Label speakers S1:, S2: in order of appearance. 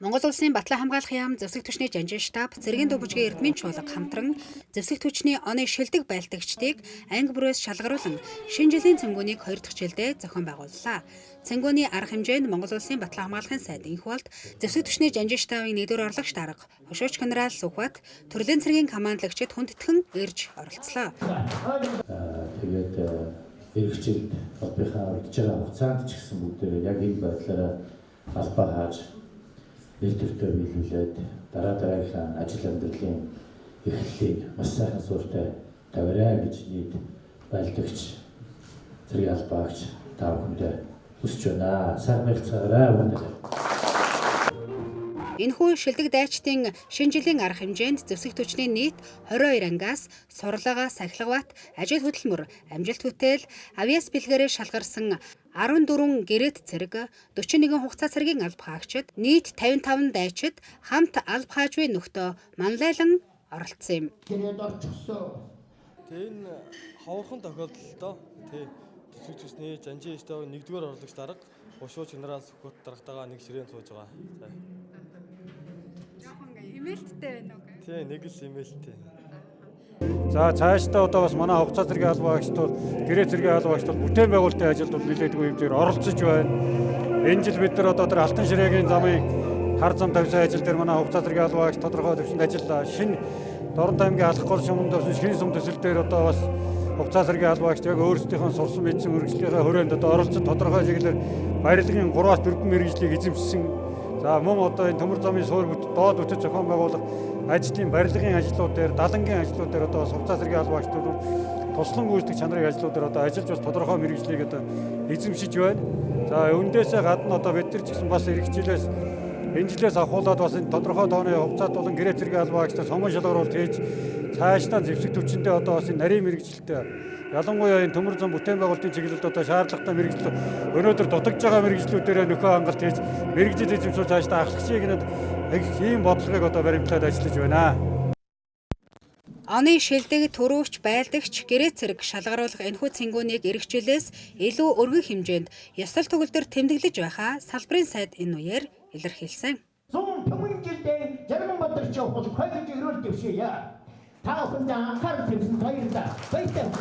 S1: Монгол улсын Батлан хамгаалах яам зэвсэг түвшний жанжин штаб, цэргийн дуугчгийн эрдмийн чуулга хамтран зэвсэг түвшний оны шилдэг байлдагчдыг анги бүрээс шалгаруулан шинэ жилийн цэнгүүнийг 2 дахь жилдээ зохион байгууллаа. Цэнгүүний арга хэмжээнд Монгол улсын Батлан хамгаалахын сайд энх болд зэвсэг түвшний жанжин штабын 1-р орлогч дарга хошууч генерал Сүхбат төрлийн цэргийн командлагчид хүндэтгэн ирж оролцлоо.
S2: Тэгээд эргэжил холбынхаа урдж байгаа хугацаанд ч гэсэн бүгдээ яг энэ байдлаараа албаа хааж нээлттэй биелүүлээд дараагийнхаа ажил амьдралын эхлэлийг маш сайхан суурьтай тавиарай гэж нийт байлдагч зэрэг албаагч та бүхэндээ хүсэж байна. Сайн мэлцээрээ.
S1: Энэхүү шилдэг дайчдын шинэ жилийн арга хэмжээнд зэвсэг түвшний нийт 22 ангиас сурлага, сахилга бат, ажил хөдөлмөр, амжилт бүтээл, авиас бэлгээрээ шалгарсан 14 гэрээт цэрэг, 41 хугацаа цэргийн алба хаагчид, нийт 55 дайчид хамт алба хааж буй нөхдөө манлайлан оролцсон юм.
S3: Энэ ховорхон тохиолдолд зэвсэг түвшний жанжин штабын 1-р орлогч дарга Хошууч генерал Сүхбат даргатайгаа нэг ширээнд сууж байгаа.
S1: Имэйлттэй байна уу?
S3: Тийм, нэг л имэйлттэй.
S4: За цаашдаа одоо бас манай хугацаа цэргийн албаагчид бол гэрээ цэргийн албаагчид бол бүтээн байгуулалтын ажилд бол нэлээдгүй хэмжээр оролцож байна. Энэ жил бид нар одоо тэр алтан ширээгийн замыг хар зам тавьсан ажил дээр манай хугацаа цэргийн албаагч тодорхой төвшөнд ажиллаа. Шинэ Дорнод аймгийн алах гол шумын төсөл шинэ сум төсөл дээр одоо бас хугацаа цэргийн албаагч яг өөрсдийнхөө сурсан мэдсэн үргэлжлэлийнхээ хүрээнд одоо оролцож тодорхой чиглэлээр барилгын 3-4 мэргэжлийг эзэмшсэн. За мөн одоо энэ төмөр замын суур доод бүтэц зохион байгуулах ажлын барилгын ажлууд дээр, далангийн ажлууд дээр одоо хугацаа цэргийн албаагчдууд туслан гүйцэтгэх чанарын ажлууд дээр одоо ажиллаж бас тодорхой мэргэжлийг одоо эзэмшиж байна. За үүндээсээ гадна одоо бид нар ч гэсэн бас эх жилээс энэ жилээс ахуулаад бас энэ тодорхой тооны хугацаат болон гэрээ цэргийн албаагчдад сонгон шалгаруулалт хийж цаашдаа зэвсэг түвшиндээ одоо бас энэ нарийн мэргэжилтэй ялангуяа энэ төмөр зам бүтээн байгуулалтын чиглэлд одоо шаардлагатай мэргэжил өнөөдөр дутагдж байгаа мэргэжлүүдээр нөхөө хангалт хийж мэргэжил эзэмшүүл цаашдаа ахлагчийг нэг ийм бодлогыг одоо баримтлаад ажиллаж байна.
S1: Оны шилдэг, төрөвч, байлдагч, гэрээ цэрэг шалгаруулах энэхүү цэнгүүнийг эрэх жилээс илүү өргөн хэмжээнд ёслол төгөлдөр тэмдэглэж байхаа салбарын сайд энэ үеэр илэрхийлсэн.
S5: 100 төмөн жилдээ Жарган явах бол хойгож өрөөл дэвшээе. Та бүхэнд анхаарал тавьсан баярлалаа. Баярлалаа.